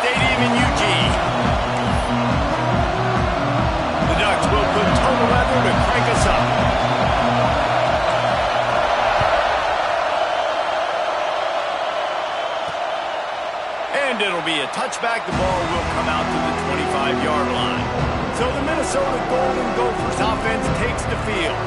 Stadium in Eugene. The Ducks will put total leather to crank us up. And it'll be a touchback. The ball will come out to the 25-yard line. So the Minnesota Golden Gophers offense takes the field.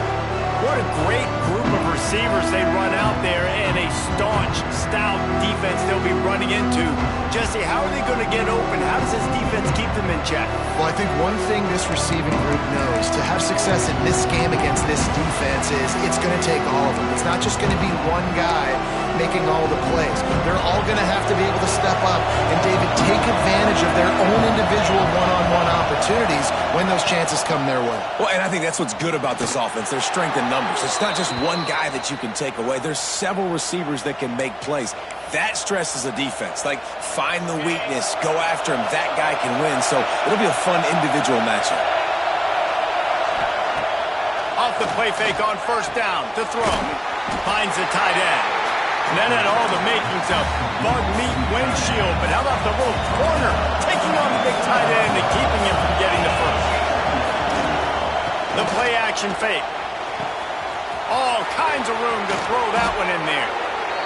What a great group of receivers they run out there, and a staunch, stout defense they'll be running into. Jesse, how are they going to get open? How does this defense keep them in check? Well, I think one thing this receiving group knows to have success in this game against this defense is it's going to take all of them. It's not just going to be one guy making all the plays. They're all going to have to be able to step up and, David, take advantage of their own individual one-on-one opportunities when those chances come their way. Well, and I think that's what's good about this offense. There's strength in numbers. It's not just one guy that you can take away. There's several receivers that can make plays. That stresses the defense. Like, find the weakness, go after him. That guy can win. So it'll be a fun individual matchup. Off the play fake on first down to throw. Finds the tight end. And then had all the makings of bug meat windshield. But how about the little corner taking on the big tight end and keeping him from getting the first? The play action fake. All kinds of room to throw that one in there.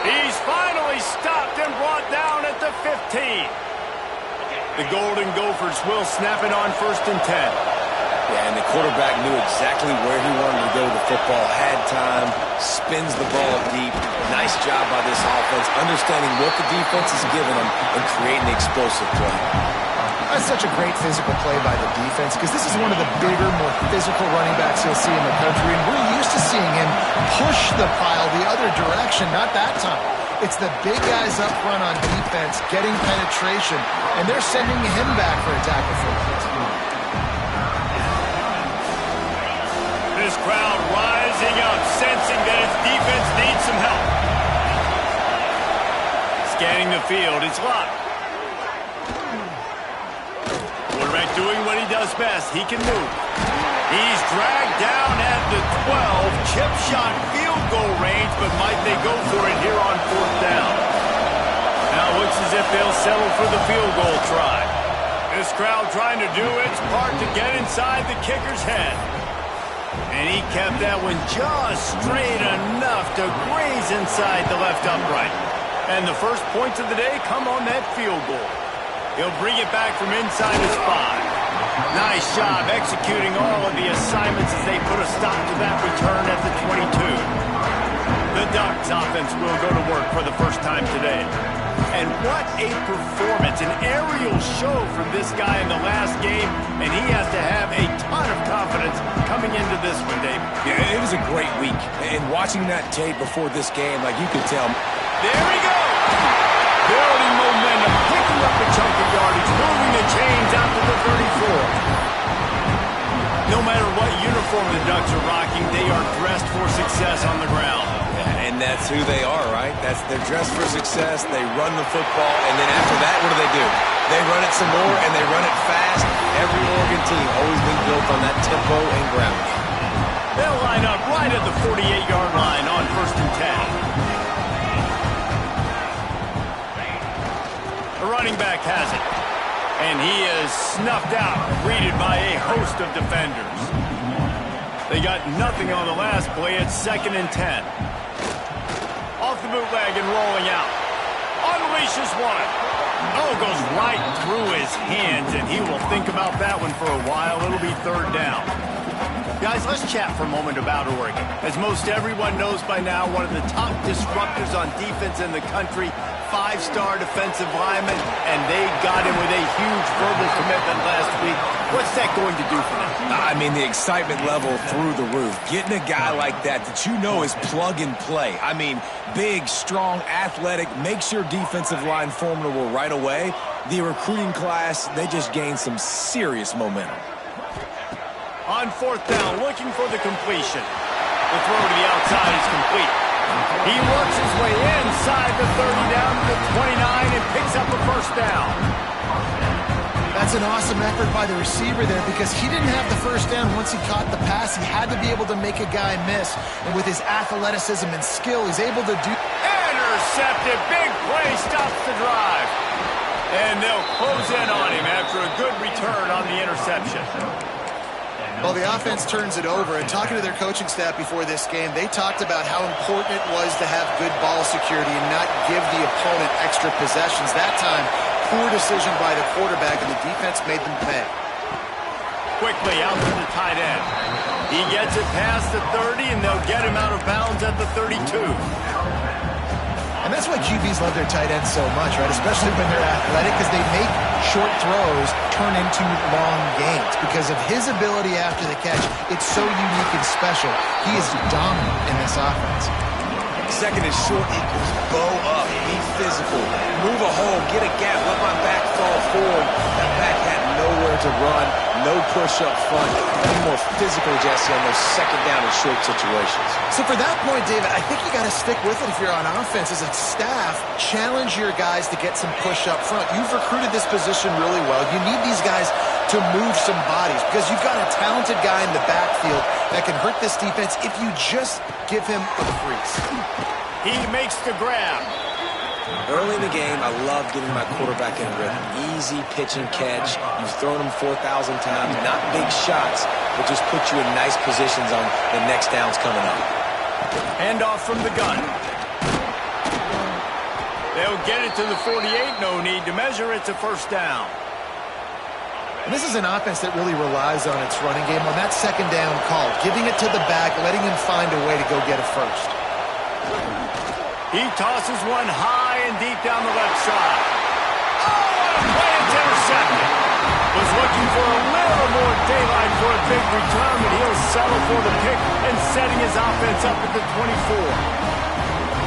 He's finally stopped and brought down at the 15. The Golden Gophers will snap it on first and 10. Yeah, and the quarterback knew exactly where he wanted to go with the football, had time, spins the ball deep. Nice job by this offense, understanding what the defense is giving them and creating the explosive play. That's such a great physical play by the defense because this is one of the bigger, more physical running backs you'll see in the country, and we're used to seeing him push the pile the other direction, not that time. It's the big guys up front on defense getting penetration, and they're sending him back for a tackle for a first. This crowd rising up, sensing that its defense needs some help. Scanning the field, it's locked. Quarterback doing what he does best. He can move. He's dragged down at the 12. Chip shot field goal range, but might they go for it here on fourth down? Now it looks as if they'll settle for the field goal try. This crowd trying to do its part to get inside the kicker's head. And he kept that one just straight enough to graze inside the left upright. And the first points of the day come on that field goal. He'll bring it back from inside his 5. Nice job executing all of the assignments as they put a stop to that return at the 22. The Ducks offense will go to work for the first time today. And what a performance, an aerial show from this guy in the last game, and he has to have a ton of confidence coming into this one, Dave. Yeah, it was a great week. And watching that tape before this game, like you could tell. There he goes! Building momentum, picking up a chunk of yardage, moving the chains out to the 34. No matter what uniform the Ducks are rocking, they are dressed for success on the ground. And that's who they are, right? They're dressed for success. They run the football, and then after that, what do? They run it some more, and they run it fast. Every Oregon team always been built on that tempo and ground game. They'll line up right at the 48-yard line on first and 10. The running back has it, and he is snuffed out, greeted by a host of defenders. They got nothing on the last play. It's second and 10. Off the bootleg and rolling out. Unleashes one. Oh, goes right through his hands, and he will think about that one for a while. It'll be third down. Guys, let's chat for a moment about Oregon. As most everyone knows by now, one of the top disruptors on defense in the country, 5-star defensive lineman, and they got him with a huge verbal commitment last week. What's that going to do for them? I mean, the excitement level through the roof. Getting a guy like that you know is plug and play. I mean, big, strong, athletic, makes your defensive line formidable right away. The recruiting class, they just gained some serious momentum. On fourth down, looking for the completion. The throw to the outside is complete. He works his way inside the 30 down to the 29 and picks up a first down. That's an awesome effort by the receiver there because he didn't have the first down once he caught the pass. He had to be able to make a guy miss. And with his athleticism and skill, he's able to do... Intercepted. Big play stops the drive. And they'll close in on him after a good return on the interception. Well, the offense turns it over, and talking to their coaching staff before this game, they talked about how important it was to have good ball security and not give the opponent extra possessions. That time, poor decision by the quarterback, and the defense made them pay. Quickly out to the tight end. He gets it past the 30, and they'll get him out of bounds at the 32. And that's why QBs love their tight ends so much, right? Especially when they're athletic, because they make short throws turn into long gains. Because of his ability after the catch, it's so unique and special. He is dominant in this offense. Second and short equals bow up, be physical, move a hole, get a gap, let my back fall forward. That back had nowhere to run, no push up front. Be more physical, Jesse, on those second down and short situations. So for that point, David, I think you got to stick with it if you're on offense. As a staff, challenge your guys to get some push up front. You've recruited this position really well. You need these guys to move some bodies because you've got a talented guy in the backfield that can hurt this defense if you just give him a crease. He makes the grab. Early in the game, I love getting my quarterback in a rhythm. Easy pitch and catch. You've thrown him 4,000 times. Not big shots, but just put you in nice positions on the next downs coming up. Handoff from the gun. They'll get it to the 48. No need to measure. It's a first down. And this is an offense that really relies on its running game on that second down call, giving it to the back, letting him find a way to go get a first. He tosses one high and deep down the left side. Oh, play it's intercepted. Was looking for a little more daylight for a big return, but he'll settle for the pick and setting his offense up at the 24.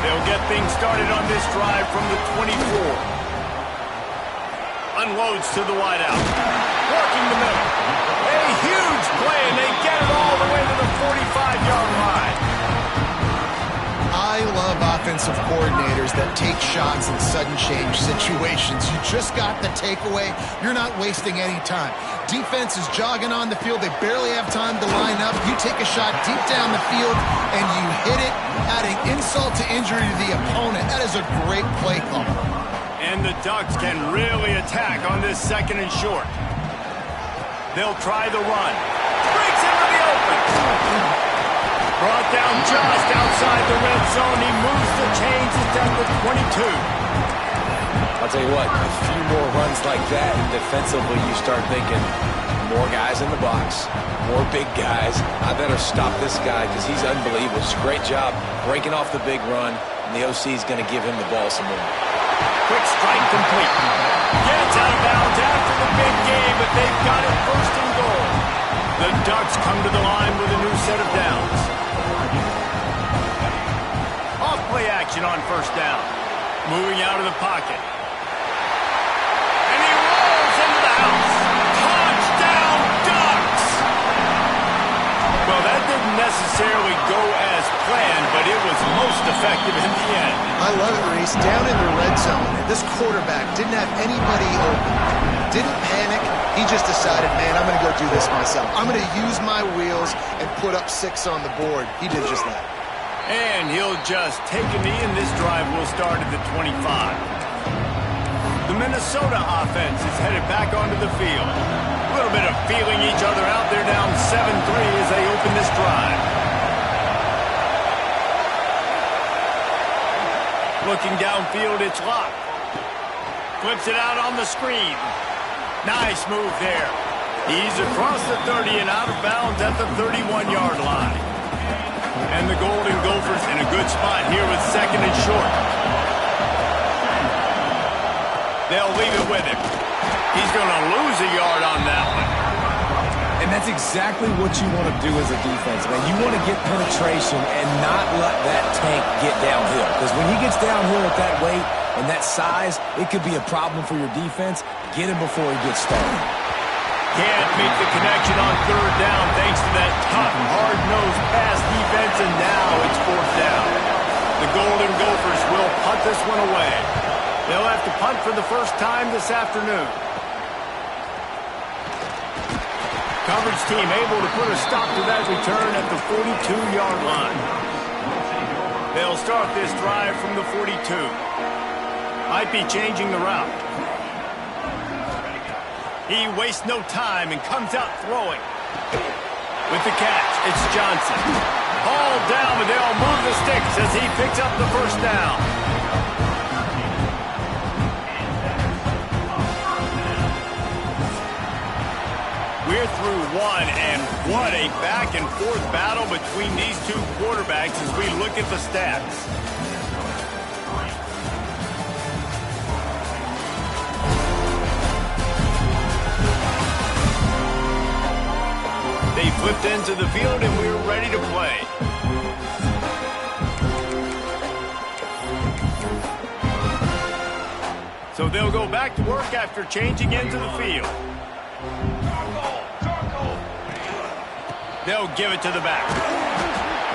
They'll get things started on this drive from the 24. Unloads to the wideout. Working the middle. A huge play, and they get it all the way to the 45-yard line. I love offensive coordinators that take shots in sudden change situations. You just got the takeaway. You're not wasting any time. Defense is jogging on the field. They barely have time to line up. You take a shot deep down the field, and you hit it, adding insult to injury to the opponent. That is a great play call. And the Ducks can really attack on this second and short. They'll try the run. Breaks into the open. Brought down just outside the red zone. He moves the chains. It's at the 22. I'll tell you what, a few more runs like that, and defensively you start thinking, more guys in the box, more big guys. I better stop this guy because he's unbelievable. It's a great job breaking off the big run, and the OC is going to give him the ball some more. Quick strike complete. Gets out of bounds after the big game, but they've got it first and goal. The Ducks come to the line with a new set of downs. Off play action on first down. Moving out of the pocket. And he rolls into the house. Touchdown, Ducks! Well, that didn't necessarily go as planned, but it was most effective in the end. I love it, Reese. Down in the red zone, this quarterback didn't have anybody open. Didn't panic. He just decided, man, I'm going to go do this myself. I'm going to use my wheels and put up 6 on the board. He did just that. And he'll just take a knee, and this drive will start at the 25. The Minnesota offense is headed back onto the field. A little bit of feeling each other out. They're down 7-3 as they open this drive. Looking downfield, it's Locke. Flips it out on the screen. Nice move there. He's across the 30 and out of bounds at the 31-yard line. And the Golden Gophers in a good spot here with second and short. They'll leave it with him. He's going to lose a yard on that one. And that's exactly what you want to do as a defense, man. You want to get penetration and not let that tank get downhill. Because when he gets downhill at that weight and that size, it could be a problem for your defense. Get him before he gets started. Can't make the connection on third down thanks to that tough, hard-nosed pass defense, and now it's fourth down. The Golden Gophers will punt this one away. They'll have to punt for the first time this afternoon. Coverage team able to put a stop to that return at the 42-yard line. They'll start this drive from the 42. Might be changing the route. He wastes no time and comes out throwing. With the catch, it's Johnson. Ball down, but they'll move the sticks as he picks up the first down. We're through one, and what a back-and-forth battle between these two quarterbacks as we look at the stats. They flipped into the field, and we're ready to play. So they'll go back to work after changing into the field. They'll give it to the back.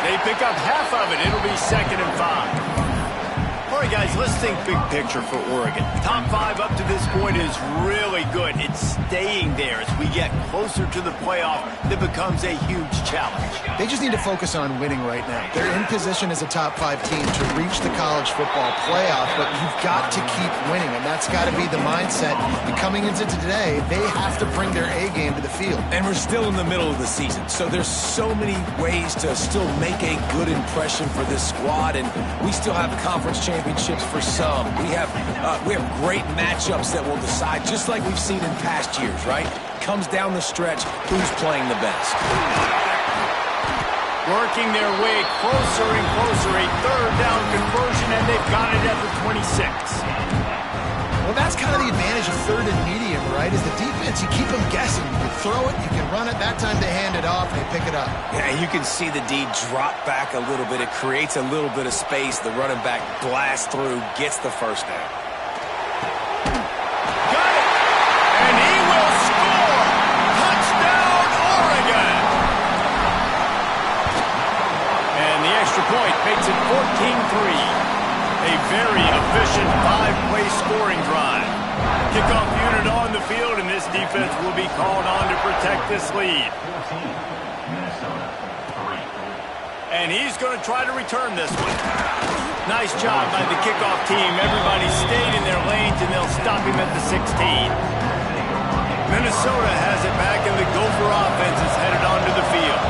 They pick up half of it. It'll be 2nd and 5. All right, guys, let's think big picture for Oregon. Top 5 up to this point is really good. It's staying there as we get closer to the playoff. That becomes a huge challenge. They just need to focus on winning right now. They're in position as a top 5 team to reach the college football playoff, but you've got to keep winning, and that's got to be the mindset. And coming into today, they have to bring their A game to the field. And we're still in the middle of the season, so there's so many ways to still make a good impression for this squad, and we still have conference championships for some. We have great matchups that will decide, just like we've seen in past years, right? Comes down the stretch, who's playing the best. Working their way closer and closer, a 3rd down conversion, and they've got it at the 26. Well, that's kind of the advantage of 3rd and medium, right? Is the defense, you keep them guessing. You can throw it, you can run it. That time they hand it off, and they pick it up. Yeah, you can see the D drop back a little bit. It creates a little bit of space. The running back blasts through, gets the first down. Got it! And he will score! Touchdown, Oregon! And the extra point makes it 14-3. A very efficient 5-play scoring drive. Kickoff unit on the field, and this defense will be called on to protect this lead. And he's going to try to return this one. Nice job by the kickoff team. Everybody stayed in their lanes, and they'll stop him at the 16. Minnesota has it back, and the Gopher offense is headed onto the field.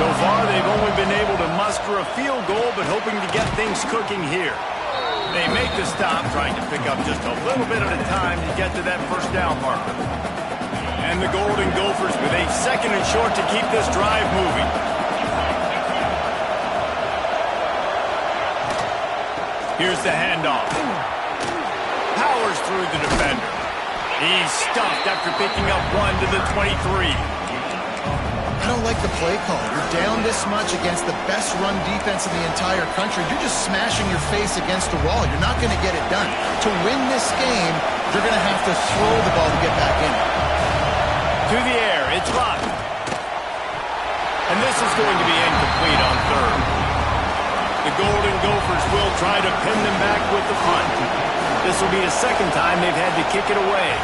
So far, they've only been able to muster a field goal, but hoping to get things cooking here. They make the stop, trying to pick up just a little bit at a time to get to that first down marker. And the Golden Gophers with a 2nd and short to keep this drive moving. Here's the handoff. Powers through the defender. He's stuffed after picking up 1 to the 23. I don't like the play call. You're down this much against the best run defense in the entire country. You're just smashing your face against the wall. You're not going to get it done. To win this game, you're going to have to throw the ball to get back in. To the air, it's Rodman. And this is going to be incomplete on 3rd. The Golden Gophers will try to pin them back with the punt. This will be the 2nd time they've had to kick it away.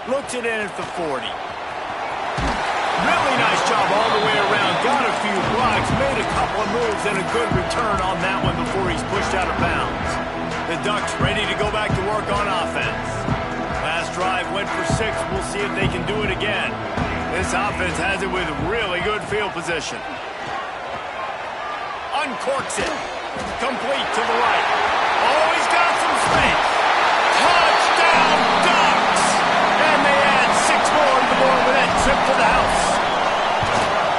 Looks it in at the 40. Really nice job all the way around. Got a few blocks, made a couple of moves, and a good return on that one before he's pushed out of bounds. The Ducks ready to go back to work on offense. Last drive went for 6. We'll see if they can do it again. This offense has it with really good field position. Uncorks it. Complete to the right. Oh, he's got some space. Touchdown, Ducks! And they add 6 more to the board with that trip to the house.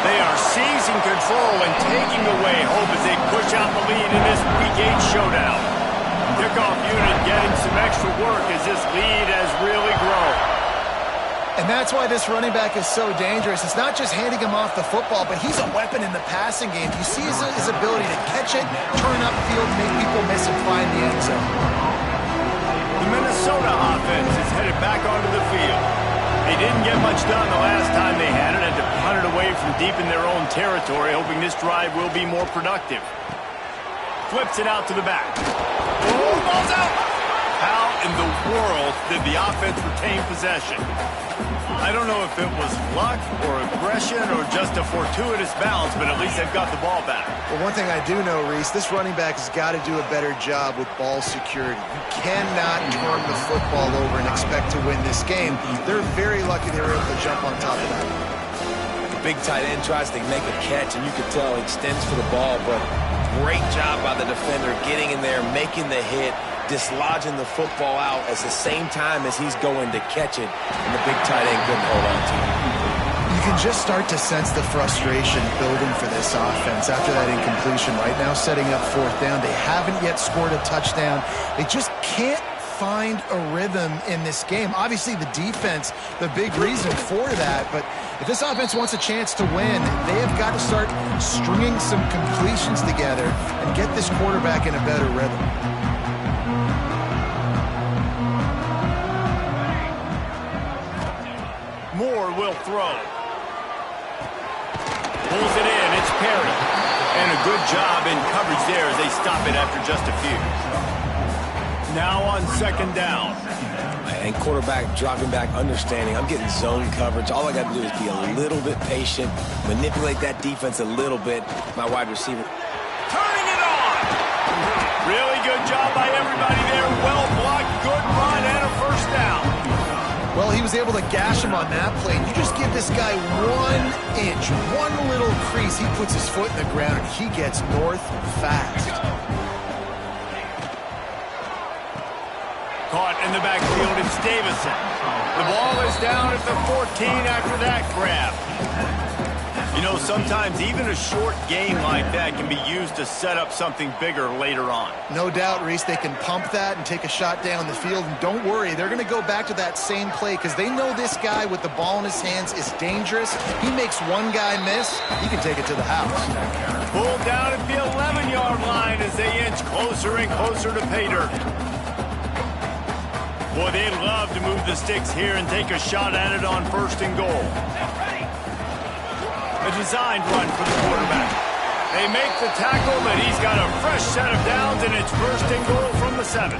They are seizing control and taking away hope as they push out the lead in this Week 8 showdown. Kickoff unit getting some extra work as this lead has really grown. And that's why this running back is so dangerous. It's not just handing him off the football, but he's a weapon in the passing game. You see his ability to catch it, turn upfield, make people miss, and find the end zone. The Minnesota offense is headed back onto the field. They didn't get much done the last time they had it, had to punt it away from deep in their own territory, hoping this drive will be more productive. Flips it out to the back. Oh, ball's out! How in the world did the offense retain possession? I don't know if it was luck or aggression or just a fortuitous bounce, but at least they've got the ball back. Well, one thing I do know, Reese, this running back has got to do a better job with ball security. You cannot turn the football over and expect to win this game. They're very lucky they were able to jump on top of that. The big tight end tries to make a catch, and you can tell he extends for the ball, but great job by the defender getting in there, making the hit, dislodging the football out at the same time as he's going to catch it, and the big tight end couldn't hold on to it. You can just start to sense the frustration building for this offense after that incompletion. Right now, setting up fourth down. They haven't yet scored a touchdown. They just can't find a rhythm in this game. Obviously, the defense, the big reason for that, but if this offense wants a chance to win, they have got to start stringing some completions together and get this quarterback in a better rhythm. Moore will throw. Pulls it in. It's Perry. And a good job in coverage there as they stop it after just a few. Now on second down. And quarterback dropping back, understanding I'm getting zone coverage. All I got to do is be a little bit patient, manipulate that defense a little bit. My wide receiver. Turning it on. Really good job by everybody there. Well blocked, good run, and a first down. Well, he was able to gash him on that play. You just give this guy 1 inch, one little crease. He puts his foot in the ground, and he gets north fast. Caught in the backfield, it's Davison. The ball is down at the 14 after that grab. You know, sometimes even a short game like that can be used to set up something bigger later on. No doubt, Reese, they can pump that and take a shot down the field. And don't worry, they're going to go back to that same play because they know this guy with the ball in his hands is dangerous. He makes one guy miss, he can take it to the house. Pulled down at the 11-yard line as they inch closer and closer to pay dirt. Boy, they'd love to move the sticks here and take a shot at it on first and goal. A designed run for the quarterback. They make the tackle, but he's got a fresh set of downs, and it's first and goal from the 7.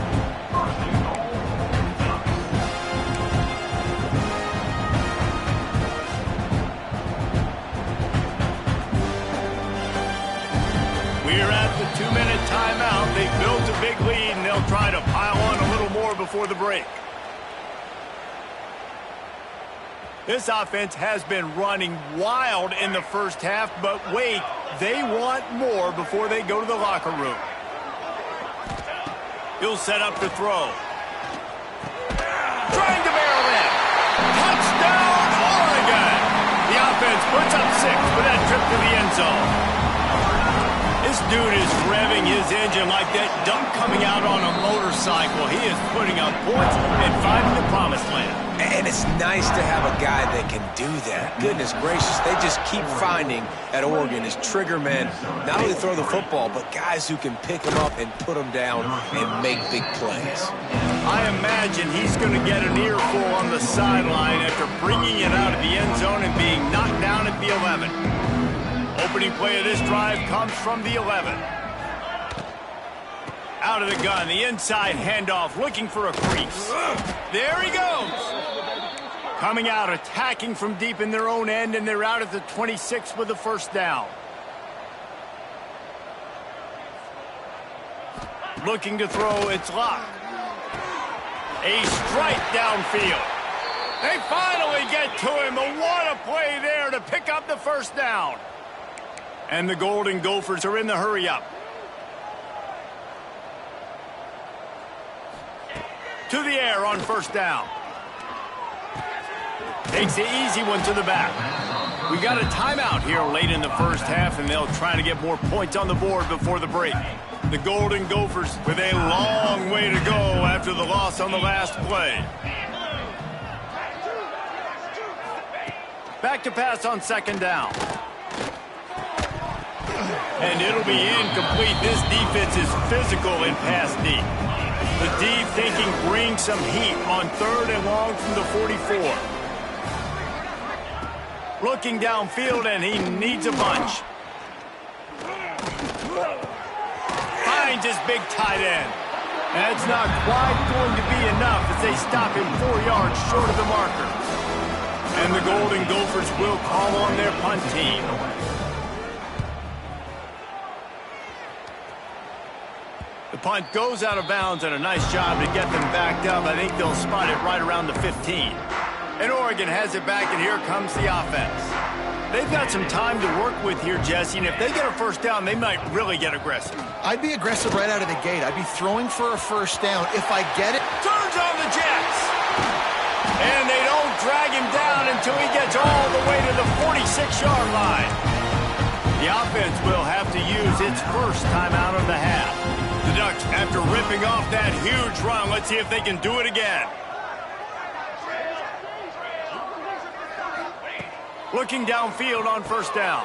We're at the 2-minute timeout. They've built a big lead, and they'll try to pile on a little more before the break. This offense has been running wild in the first half, but wait, they want more before they go to the locker room. He'll set up to throw. Trying to barrel in. Touchdown, Oregon! The offense puts up 6 for that trip to the end zone. This dude is revving his engine like that duck coming out on a motorcycle. He is putting up points and finding the promised land. And it's nice to have a guy that can do that. Goodness gracious, they just keep finding at Oregon is trigger men. Not only throw the football, but guys who can pick them up and put them down and make big plays. I imagine he's going to get an earful on the sideline after bringing it out of the end zone and being knocked down at the 11. Opening play of this drive comes from the 11. Out of the gun, the inside handoff, looking for a crease. There he goes. Coming out, attacking from deep in their own end, and they're out at the 26 with the first down. Looking to throw, it's Locke. A strike downfield. They finally get to him, but what a play there to pick up the first down. And the Golden Gophers are in the hurry-up. To the air on first down. Takes the easy one to the back. We got a timeout here late in the first half, and they'll try to get more points on the board before the break. The Golden Gophers with a long way to go after the loss on the last play. Back to pass on second down. And it'll be incomplete. This defense is physical in pass deep. The D thinking bring some heat on third and long from the 44. Looking downfield, and he needs a bunch. Finds his big tight end. That's not quite going to be enough as they stop him 4 yards short of the marker. And the Golden Gophers will call on their punt team. The punt goes out of bounds, and a nice job to get them backed up. I think they'll spot it right around the 15. And Oregon has it back, and here comes the offense. They've got some time to work with here, Jesse, and if they get a first down, they might really get aggressive. I'd be aggressive right out of the gate. I'd be throwing for a first down. If I get it... Turns on the Jets. And they don't drag him down until he gets all the way to the 46-yard line. The offense will have to use its first timeout of the half. The Ducks, after ripping off that huge run, let's see if they can do it again. Looking downfield on first down.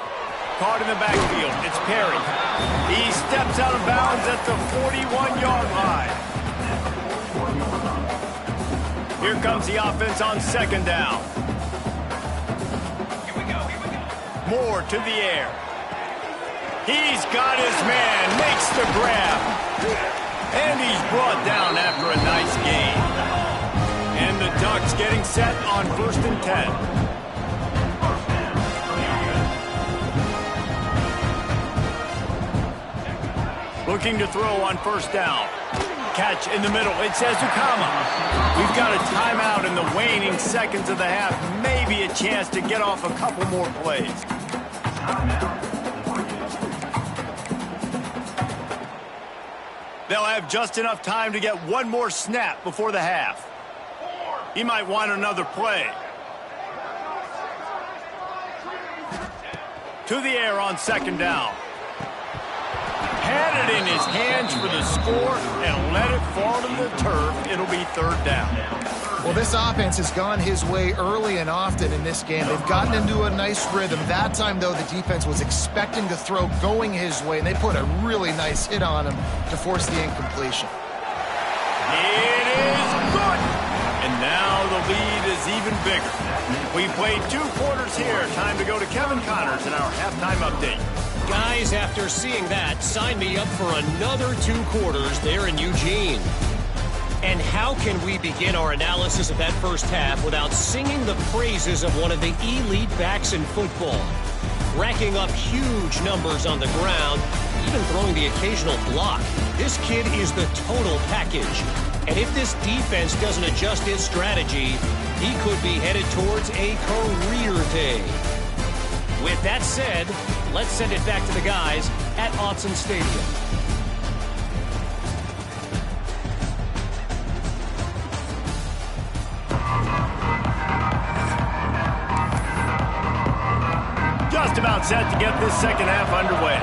Caught in the backfield. It's Perry. He steps out of bounds at the 41-yard line. Here comes the offense on second down. Moore to the air. He's got his man. Makes the grab. And he's brought down after a nice gain. And the Ducks getting set on 1st and 10. Looking to throw on first down. Catch in the middle. It's Ezukama. We've got a timeout in the waning seconds of the half. Maybe a chance to get off a couple more plays. They'll have just enough time to get one more snap before the half. He might want another play. To the air on second down. Had it in his hands for the score and let it fall to the turf. It'll be third down. Well, this offense has gone his way early and often in this game. They've gotten into a nice rhythm. That time, though, the defense was expecting the throw going his way, and they put a really nice hit on him to force the incompletion. It is good. And now the lead is even bigger. We played 2 quarters here. Time to go to Kevin Connors in our halftime update. Guys, after seeing that, sign me up for another 2 quarters there in Eugene. And how can we begin our analysis of that first half without singing the praises of one of the elite backs in football? Racking up huge numbers on the ground, even throwing the occasional block. This kid is the total package. And if this defense doesn't adjust its strategy, he could be headed towards a career day. With that said, let's send it back to the guys at Autzen Stadium. Just about set to get this second half underway.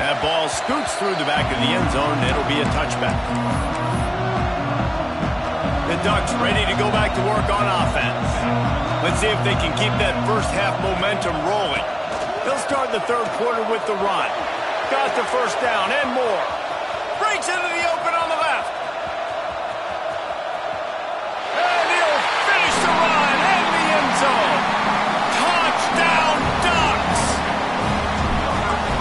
That ball scoots through the back of the end zone. It'll be a touchback. The Ducks ready to go back to work on offense. Let's see if they can keep that first half momentum rolling. They'll start the third quarter with the run. Got the first down and more. Breaks into the open on the left. And he'll finish the run in the end zone. Touchdown, Ducks!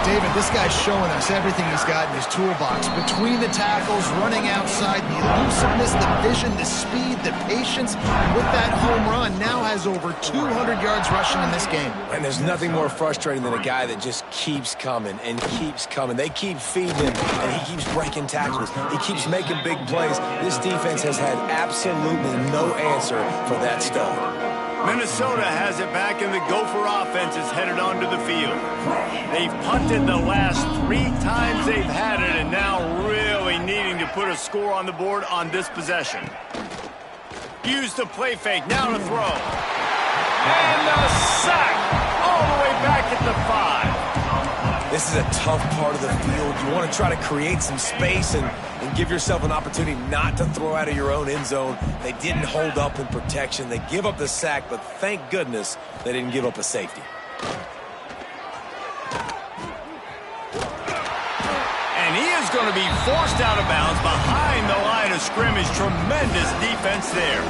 David, this guy's showing us everything he's got in his toolbox. Between the tackles, running outside, the elusiveness, the vision, the speed, the patience. And with that home run, now has over 200 yards rushing in this game. And there's nothing more frustrating than a guy that just keeps coming and keeps coming. They keep feeding him, and he keeps breaking tackles. He keeps making big plays. This defense has had absolutely no answer for that stuff. Minnesota has it back, and the Gopher offense is headed onto the field. They've punted the last 3 times they've had it, and now really needing to put a score on the board on this possession. Use the play fake, now to throw. And the sack all the way back at the 5. This is a tough part of the field. You want to try to create some space and give yourself an opportunity not to throw out of your own end zone. They didn't hold up in protection. They give up the sack, but thank goodness they didn't give up a safety. And he is going to be forced out of bounds behind the line of scrimmage. Tremendous defense there.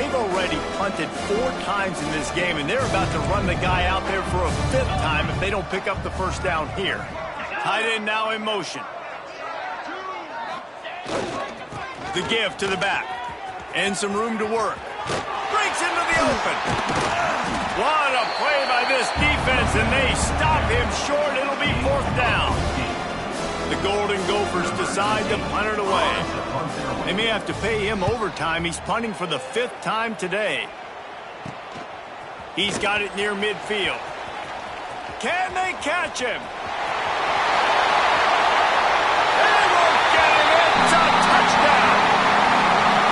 they've already punted 4 times in this game, and they're about to run the guy out there for a 5th time if they don't pick up the first down here. Tight end now in motion. The give to the back. And some room to work. Breaks into the open. What a play by this defense, and they stop him short. It'll be 4th down. The Golden Gophers decide to punt it away. They may have to pay him overtime. He's punting for the 5th time today. He's got it near midfield. Can they catch him? They won't get him. It's a touchdown.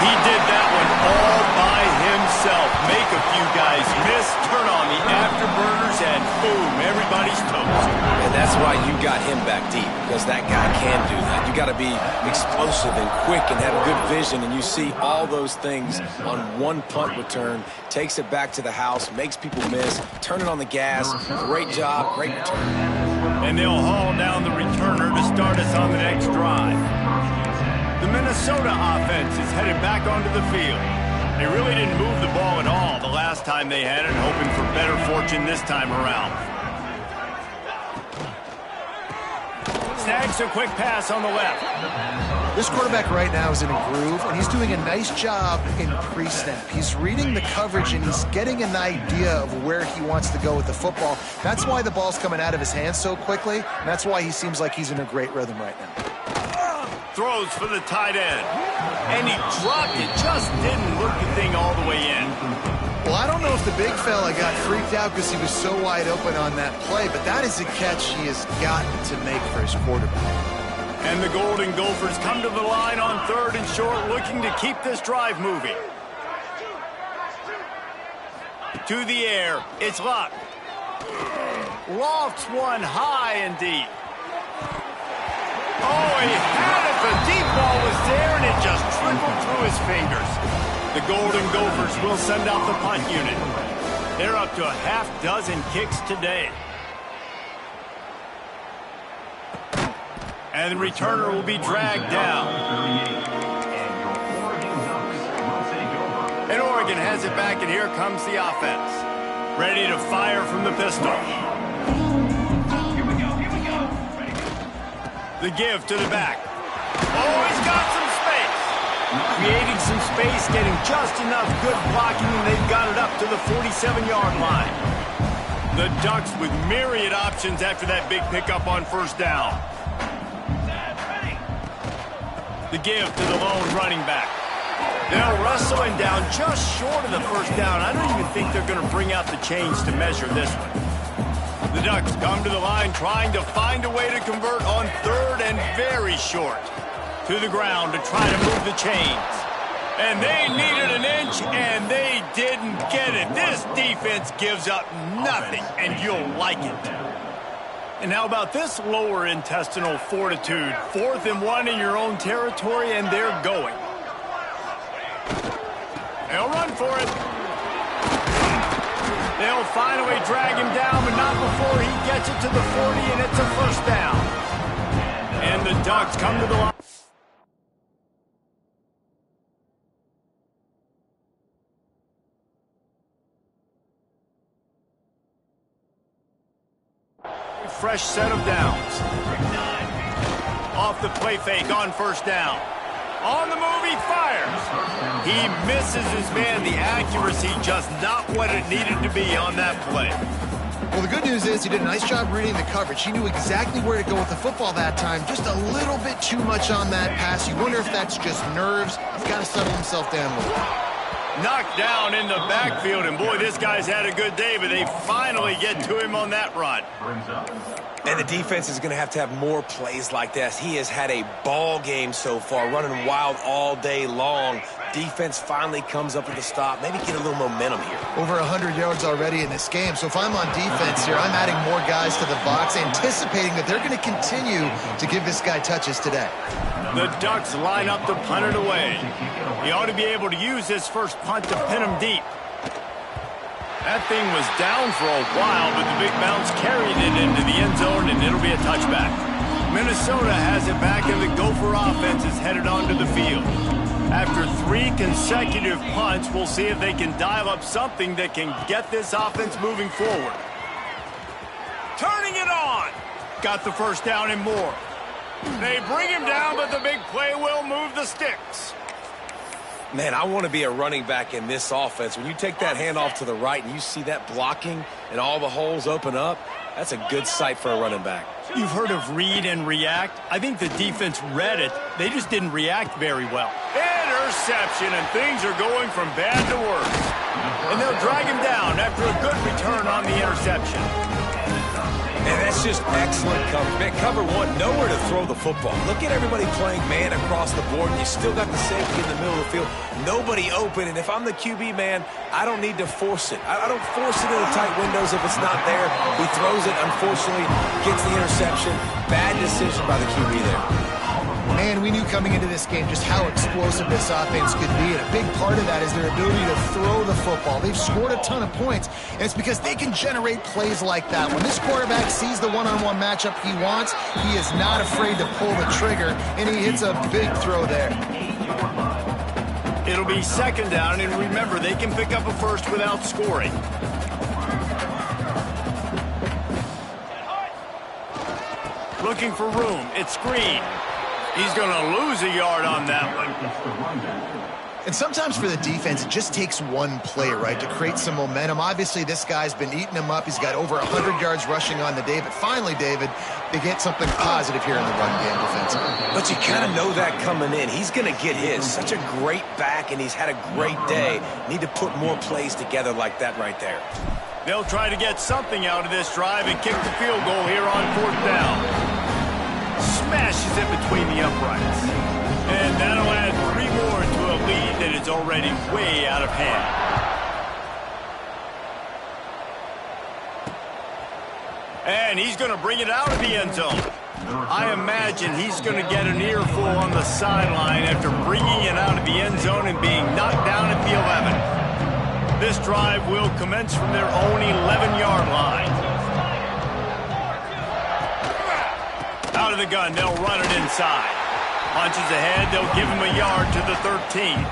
He did that one all by himself. Make a few guys miss, turn on the afterburners, and boom, everybody's toast. And that's why you got him back deep, because that guy can do that. You got to be explosive and quick and have good vision, and you see all those things on one punt return. Takes it back to the house, makes people miss, turn it on the gas. Great job, great return. And they'll haul down the returner to start us on the next drive. The Minnesota offense is headed back onto the field. They really didn't move the ball at all the last time they had it, hoping for better fortune this time around. Snags a quick pass on the left. This quarterback right now is in a groove, and he's doing a nice job in pre-snap. He's reading the coverage, and he's getting an idea of where he wants to go with the football. That's why the ball's coming out of his hands so quickly, and that's why he seems like he's in a great rhythm right now. Throws for the tight end. And he dropped it. Just didn't look the thing all the way in. Well, I don't know if the big fella got freaked out because he was so wide open on that play, but that is a catch he has got to make for his quarterback. And the Golden Gophers come to the line on 3rd and short, looking to keep this drive moving. To the air. It's Luck. Lofts one high and deep. Oh, he had it. The deep ball was there, and it just trickled through his fingers. The Golden Gophers will send out the punt unit. They're up to a half-dozen kicks today. And the returner will be dragged down. And Oregon has it back, and here comes the offense. Ready to fire from the pistol. The give to the back. Oh, he's got some space. Creating some space, getting just enough good blocking, and they've got it up to the 47-yard line. The Ducks with myriad options after that big pickup on 1st down. The give to the lone running back. They'll wrestle him down just short of the 1st down. I don't even think they're going to bring out the chains to measure this one. The Ducks come to the line trying to find a way to convert on 3rd and very short. To the ground to try to move the chains. And they needed an inch, and they didn't get it. This defense gives up nothing, and you'll like it. And how about this lower intestinal fortitude? 4th and 1 in your own territory, and they're going. They'll run for it. They'll finally drag him down, but not before he gets it to the 40, and it's a 1st down. And the Ducks come to the line. Fresh set of downs. Off the play fake on 1st down. On the move, he fires. He misses his man. The accuracy just not what it needed to be on that play. Well, the good news is he did a nice job reading the coverage. He knew exactly where to go with the football that time. Just a little bit too much on that pass. You wonder if that's just nerves. He's got to settle himself down a little bit. Knocked down in the backfield, and boy, this guy's had a good day, but they finally get to him on that run. And the defense is going to have more plays like this. He has had a ball game so far, running wild all day long. Defense finally comes up with a stop, maybe get a little momentum here. Over 100 yards already in this game, so if I'm on defense here, I'm adding more guys to the box, anticipating that they're going to continue to give this guy touches today. The Ducks line up to punt it away. He ought to be able to use this first punt to pin him deep. That thing was down for a while, but the big bounce carried it into the end zone, and it'll be a touchback. Minnesota has it back, and the Gopher offense is headed onto the field. After 3 consecutive punts, we'll see if they can dial up something that can get this offense moving forward. Turning it on. Got the first down and more. They bring him down, but the big play will move the sticks. Man, I want to be a running back in this offense. When you take that handoff to the right and you see that blocking and all the holes open up, that's a good sight for a running back. You've heard of read and react. I think the defense read it. They just didn't react very well. Interception, and things are going from bad to worse. And they'll drag him down after a good return on the interception. And that's just excellent coverage. Man, cover one, nowhere to throw the football. Look at everybody playing man across the board. You still got the safety in the middle of the field. Nobody open, and if I'm the QB, man, I don't need to force it. I don't force it in the tight windows if it's not there. He throws it, unfortunately, gets the interception. Bad decision by the QB there. Man, we knew coming into this game just how explosive this offense could be, and a big part of that is their ability to throw the football. They've scored a ton of points, and it's because they can generate plays like that. When this quarterback sees the one-on-one matchup he wants, he is not afraid to pull the trigger, and he hits a big throw there. It'll be second down, and remember, they can pick up a first without scoring. Looking for room. It's Green. He's going to lose a yard on that one. And sometimes for the defense, it just takes one play, right, to create some momentum. Obviously, this guy's been eating him up. He's got over 100 yards rushing on the day. But finally, David, they get something positive here in the run game defensively. But you kind of know that coming in. He's going to get his. Such a great back, and he's had a great day. Need to put more plays together like that right there. They'll try to get something out of this drive and kick the field goal here on 4th down. Smashes it between the uprights. And that'll add 3 more to a lead that is already way out of hand. And he's going to bring it out of the end zone. I imagine he's going to get an earful on the sideline after bringing it out of the end zone and being knocked down at the 11. This drive will commence from their own 11-yard line. Out of the gun, they'll run it inside. Punches ahead, they'll give him a yard to the 13.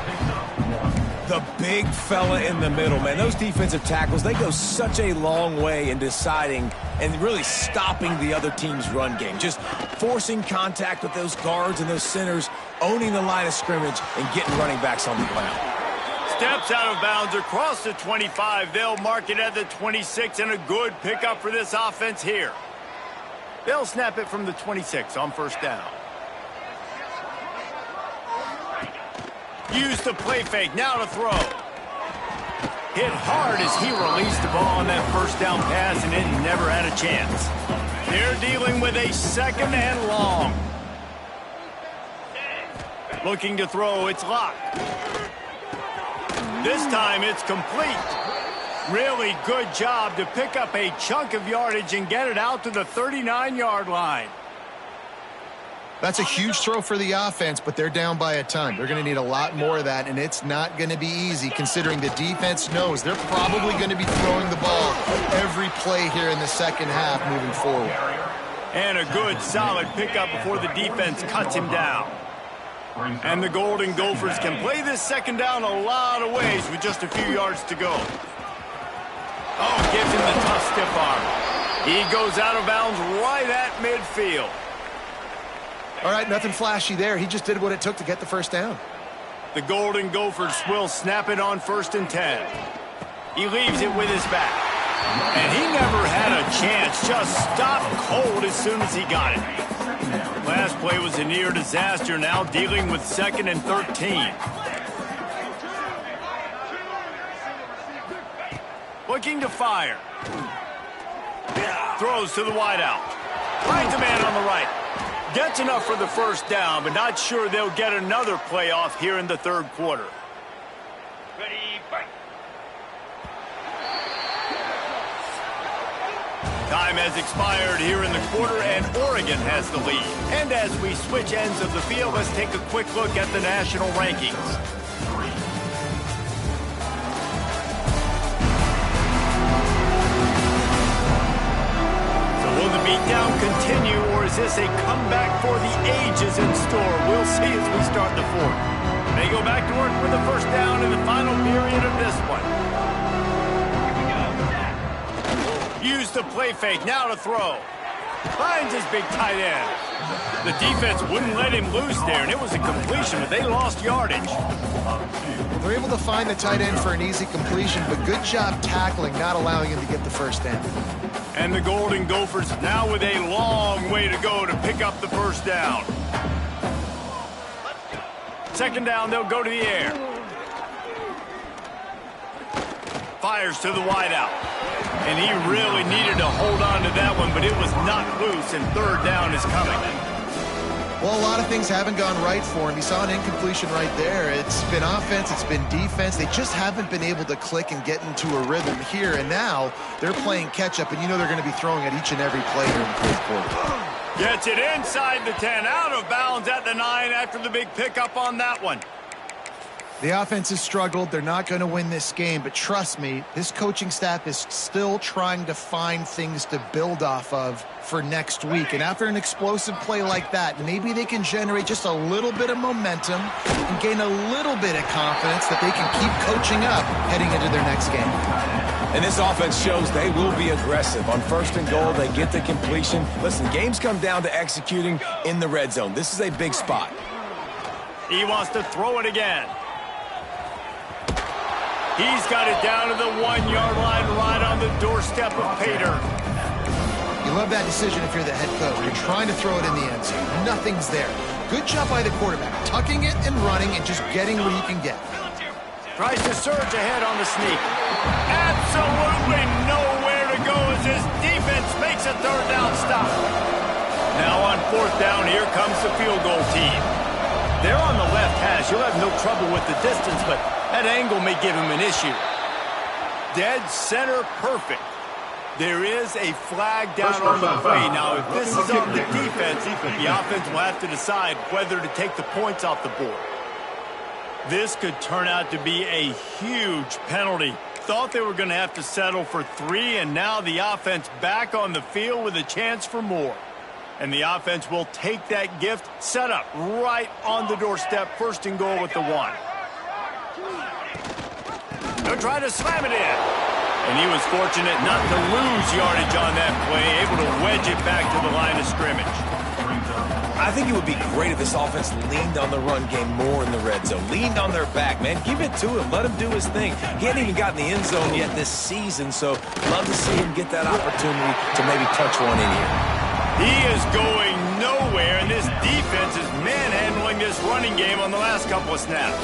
The big fella in the middle, man. Those defensive tackles, they go such a long way in deciding and really stopping the other team's run game. Just forcing contact with those guards and those centers, owning the line of scrimmage, and getting running backs on the ground. Steps out of bounds across the 25. They'll mark it at the 26, and a good pickup for this offense here. They'll snap it from the 26 on 1st down. Use the play fake, now to throw. Hit hard as he released the ball on that 1st down pass, and it never had a chance. They're dealing with a 2nd and long. Looking to throw, it's locked. This time it's complete. Really good job to pick up a chunk of yardage and get it out to the 39-yard line. That's a huge throw for the offense, but they're down by a ton. They're going to need a lot more of that, and it's not going to be easy considering the defense knows they're probably going to be throwing the ball every play here in the second half moving forward. And a good, solid pickup before the defense cuts him down. And the Golden Gophers can play this second down a lot of ways with just a few yards to go. Oh, gives him the tough stiff arm. He goes out of bounds right at midfield. All right, nothing flashy there. He just did what it took to get the 1st down. The Golden Gophers will snap it on 1st and 10. He leaves it with his back. And he never had a chance. Just stopped cold as soon as he got it. Last play was a near disaster, now dealing with 2nd and 13. Looking to fire. Throws to the wideout. Finds a man on the right. Gets enough for the 1st down, but not sure they'll get another playoff here in the 3rd quarter. Ready, fight. Time has expired here in the quarter, and Oregon has the lead. And as we switch ends of the field, let's take a quick look at the national rankings. Will the beatdown continue, or is this a comeback for the ages in store? We'll see as we start the 4th. They go back to work with the first down in the final period of this one. Use the play fake, now to throw. Finds his big tight end. The defense wouldn't let him loose there, and it was a completion, but they lost yardage. They're able to find the tight end for an easy completion, but good job tackling, not allowing him to get the first down. And the Golden Gophers now with a long way to go to pick up the first down. Second down, they'll go to the air. Fires to the wideout. And he really needed to hold on to that one, but it was not loose, and third down is coming. Well, a lot of things haven't gone right for him. He saw an incompletion right there. It's been offense, it's been defense. They just haven't been able to click and get into a rhythm here, and now they're playing catch-up, and you know they're going to be throwing at each and every play here in the fourth quarter. Gets it inside the 10, out of bounds at the 9 after the big pickup on that one. The offense has struggled. They're not going to win this game, but trust me, this coaching staff is still trying to find things to build off of for next week. And after an explosive play like that, maybe they can generate just a little bit of momentum and gain a little bit of confidence that they can keep coaching up heading into their next game. And this offense shows they will be aggressive. On first and goal, they get the completion. Listen, games come down to executing in the red zone. This is a big spot. He wants to throw it again. He's got it down to the 1-yard line right on the doorstep of Pater. You love that decision if you're the head coach. You're trying to throw it in the end zone. Nothing's there. Good job by the quarterback, tucking it and running and just getting what he can get. Tries to surge ahead on the sneak. Absolutely nowhere to go as his defense makes a third down stop. Now on fourth down, here comes the field goal team. They're on the left hash. You'll have no trouble with the distance, but that angle may give him an issue. Dead center perfect. There is a flag down on the play. Now, if this is on the defense, the offense will have to decide whether to take the points off the board. This could turn out to be a huge penalty. Thought they were going to have to settle for 3, and now the offense back on the field with a chance for more. And the offense will take that gift, set up right on the doorstep, first and goal with the 1. They'll try to slam it in. And he was fortunate not to lose yardage on that play, able to wedge it back to the line of scrimmage. I think it would be great if this offense leaned on the run game more in the red zone. Leaned on their back, man. Give it to him. Let him do his thing. He hadn't even gotten the end zone yet this season, so love to see him get that opportunity to maybe punch one in here. He is going nowhere, and this defense is manhandling this running game on the last couple of snaps.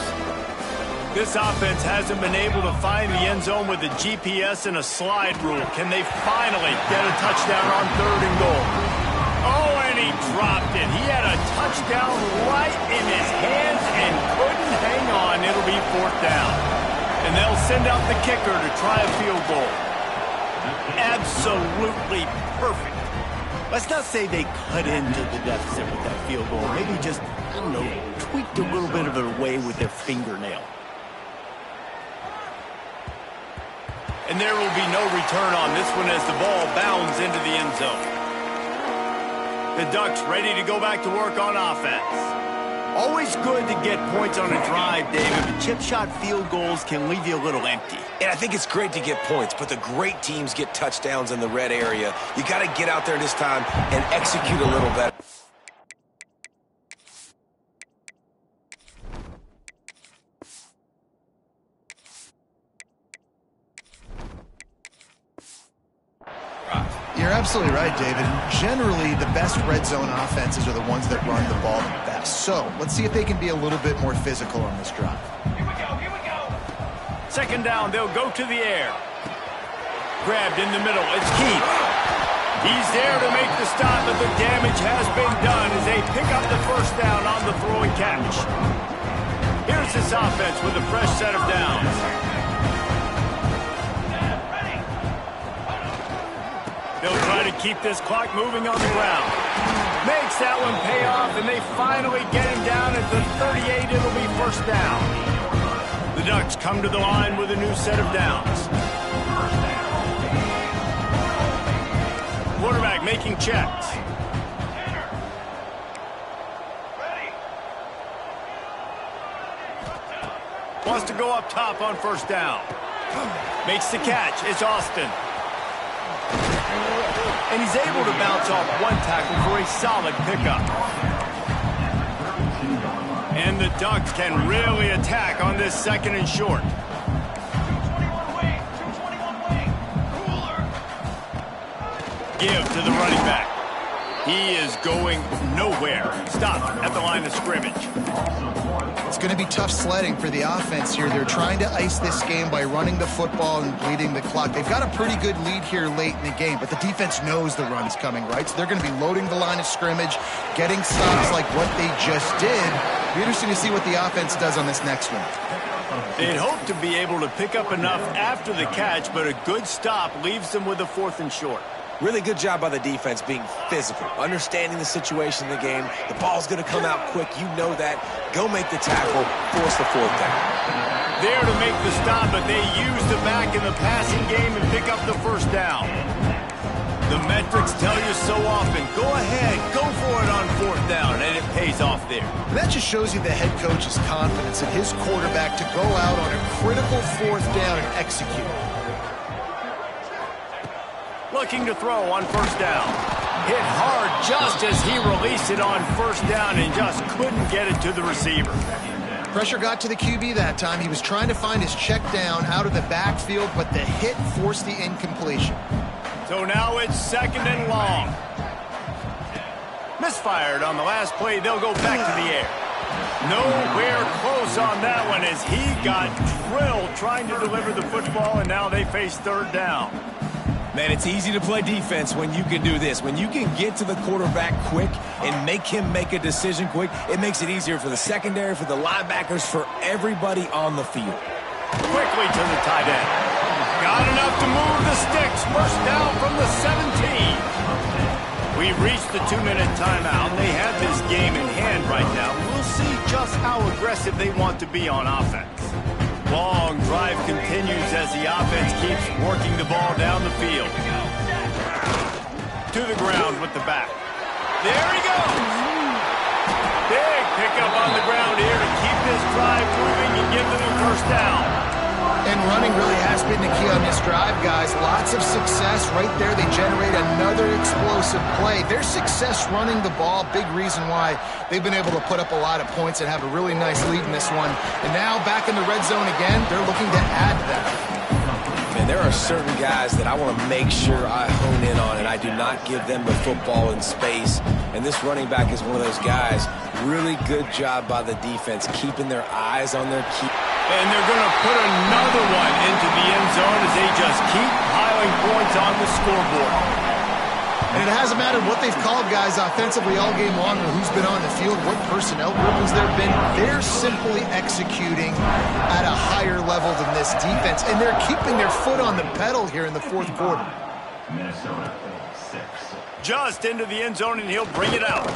This offense hasn't been able to find the end zone with a GPS and a slide rule. Can they finally get a touchdown on third and goal? Oh, and he dropped it. He had a touchdown right in his hands and couldn't hang on. It'll be fourth down. And they'll send out the kicker to try a field goal. Absolutely perfect. Let's not say they cut into the deficit with that field goal. Maybe just, I don't know, tweaked a little bit of it away with their fingernail. And there will be no return on this one as the ball bounds into the end zone. The Ducks ready to go back to work on offense. Always good to get points on a drive, David, but chip shot field goals can leave you a little empty. And I think it's great to get points, but the great teams get touchdowns in the red area. You got to get out there this time and execute a little better. You're absolutely right, David. Generally, the best red zone offenses are the ones that run the ball the best. So, let's see if they can be a little bit more physical on this drive. Here we go. Second down, they'll go to the air. Grabbed in the middle, it's Keith. He's there to make the stop, but the damage has been done as they pick up the first down on the throw and catch. Here's this offense with a fresh set of downs. They'll try to keep this clock moving on the ground. Makes that one pay off, and they finally get him down at the 38. It'll be first down. The Ducks come to the line with a new set of downs. Quarterback making checks. wants to go up top on first down. Makes the catch. It's Austin. And he's able to bounce off one tackle for a solid pickup. And the Ducks can really attack on this second and short. Give to the running back. He is going nowhere. Stop at the line of scrimmage. It's going to be tough sledding for the offense here. They're trying to ice this game by running the football and bleeding the clock. They've got a pretty good lead here late in the game, but the defense knows the run's coming, right? So they're going to be loading the line of scrimmage, getting stops like what they just did. It'll be interesting to see what the offense does on this next one. They'd hope to be able to pick up enough after the catch, but a good stop leaves them with a 4th and short. Really good job by the defense being physical, understanding the situation in the game. The ball's going to come out quick. You know that. Go make the tackle, force the 4th down. There to make the stop, but they use the back in the passing game and pick up the 1st down. The metrics tell you so often, go ahead, go for it on 4th down, and it pays off there. And that just shows you the head coach's confidence in his quarterback to go out on a critical 4th down and execute. Looking to throw on 1st down. Hit hard just as he released it on 1st down and just couldn't get it to the receiver. Pressure got to the QB that time. He was trying to find his check down out of the backfield, but the hit forced the incompletion. So now it's 2nd and long. Misfired on the last play. They'll go back to the air. Nowhere close on that one as he got drilled trying to deliver the football, and now they face 3rd down. Man, it's easy to play defense when you can do this. When you can get to the quarterback quick and make him make a decision quick, it makes it easier for the secondary, for the linebackers, for everybody on the field. Quickly to the tight end. Got enough to move the sticks. 1st down from the 17. We've reached the 2-minute timeout. They have this game in hand right now. We'll see just how aggressive they want to be on offense. Long drive continues as the offense keeps working the ball down the field. To the ground with the back. There he goes! Big pickup on the ground here to keep this drive moving and give them a 1st down. And running really has been the key on this drive, guys. Lots of success right there. They generate another explosive play. Their success running the ball, big reason why they've been able to put up a lot of points and have a really nice lead in this one. And now back in the red zone again, they're looking to add to that. Man, there are certain guys that I want to make sure I hone in on, and I do not give them the football in space. And this running back is one of those guys. Really good job by the defense, keeping their eyes on their key. And they're going to put another one into the end zone as they just keep piling points on the scoreboard. And it hasn't mattered what they've called, guys, offensively all game long, or who's been on the field, what personnel groupings there have been. They're simply executing at a higher level than this defense, and they're keeping their foot on the pedal here in the 4th quarter. Just into the end zone, and he'll bring it out.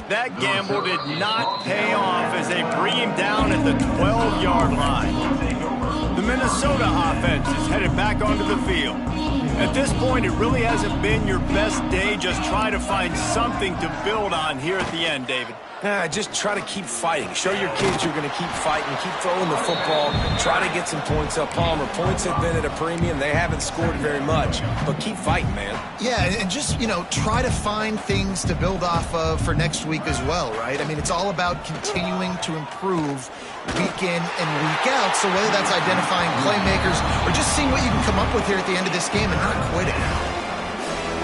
That gamble did not pay off as they bring him down at the 12-yard line. The Minnesota offense is headed back onto the field. At this point, it really hasn't been your best day. Just try to find something to build on here at the end, David. Just try to keep fighting. Show your kids you're going to keep fighting, keep throwing the football, try to get some points up. Palmer, points have been at a premium. They haven't scored very much, but keep fighting, man. Yeah, and just, try to find things to build off of for next week as well, right? I mean, it's all about continuing to improve week in and week out. So whether that's identifying playmakers or just seeing what you can come up with here at the end of this game and not quitting.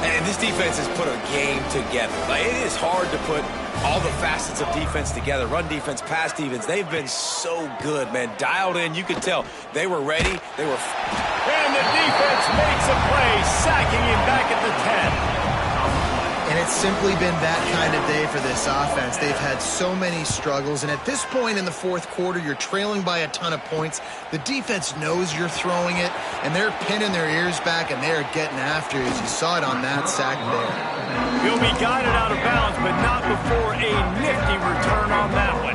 And this defense has put a game together. Like, it is hard to put all the facets of defense together. Run defense, pass defense. They've been so good, man. Dialed in. You could tell they were ready. They were. And the defense makes a play, sacking him back at the 10. And it's simply been that kind of day for this offense. They've had so many struggles, and at this point in the 4th quarter, you're trailing by a ton of points. The defense knows you're throwing it, and they're pinning their ears back, and they're getting after you, as you saw it on that sack there. He'll be guided out of bounds, but not before a nifty return on that one.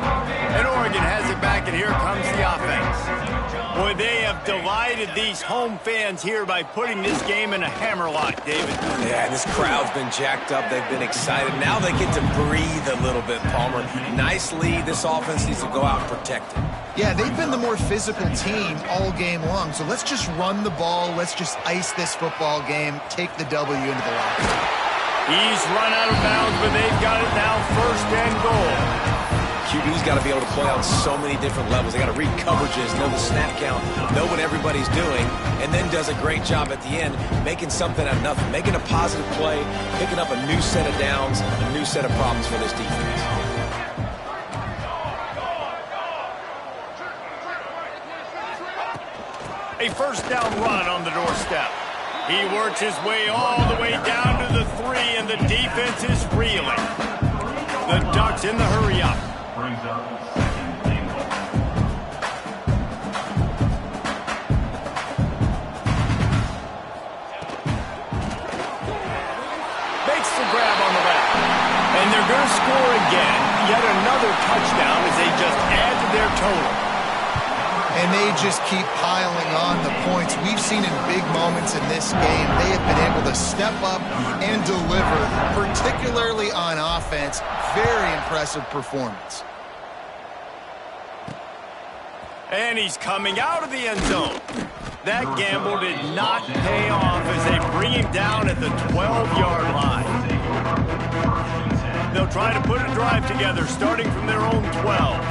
And Oregon has it back, and here comes the offense. Boy, they have delighted these home fans here by putting this game in a hammerlock, David. Yeah, this crowd's been jacked up. They've been excited. Now they get to breathe a little bit, Palmer. Nice lead. This offense needs to go out and protect it. Yeah, they've been the more physical team all game long. So let's just run the ball. Let's just ice this football game, take the W into the locker room. He's run out of bounds, but they've got it now, 1st and goal. QB's got to be able to play on so many different levels. They got to read coverages, know the snap count, know what everybody's doing, and then does a great job at the end making something out of nothing, making a positive play, picking up a new set of downs, a new set of problems for this defense. A 1st down run on the doorstep. He works his way all the way down to the 3, and the defense is reeling. The Ducks in the hurry up. Makes the grab on the left. And they're going to score again. Yet another touchdown as they just add to their total. And they just keep piling on the points. We've seen in big moments in this game, they have been able to step up and deliver, particularly on offense. Very impressive performance. And he's coming out of the end zone. That gamble did not pay off as they bring him down at the 12-yard line. They'll try to put a drive together, starting from their own 12.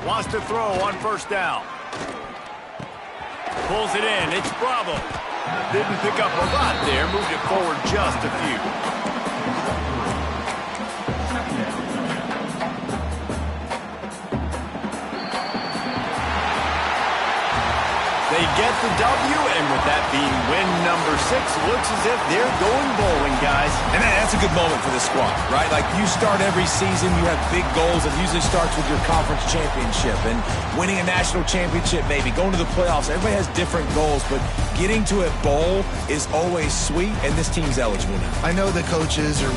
Wants to throw on 1st down. Pulls it in. It's Bravo. Didn't pick up a lot there. Moved it forward just a few. They get the W, and with that being win number 6, looks as if they're going bowling, guys. And that's a good moment for the squad, right? Like, you start every season, you have big goals. It usually starts with your conference championship and winning a national championship, maybe going to the playoffs. Everybody has different goals, but getting to a bowl is always sweet, and this team's eligible now. I know the coaches are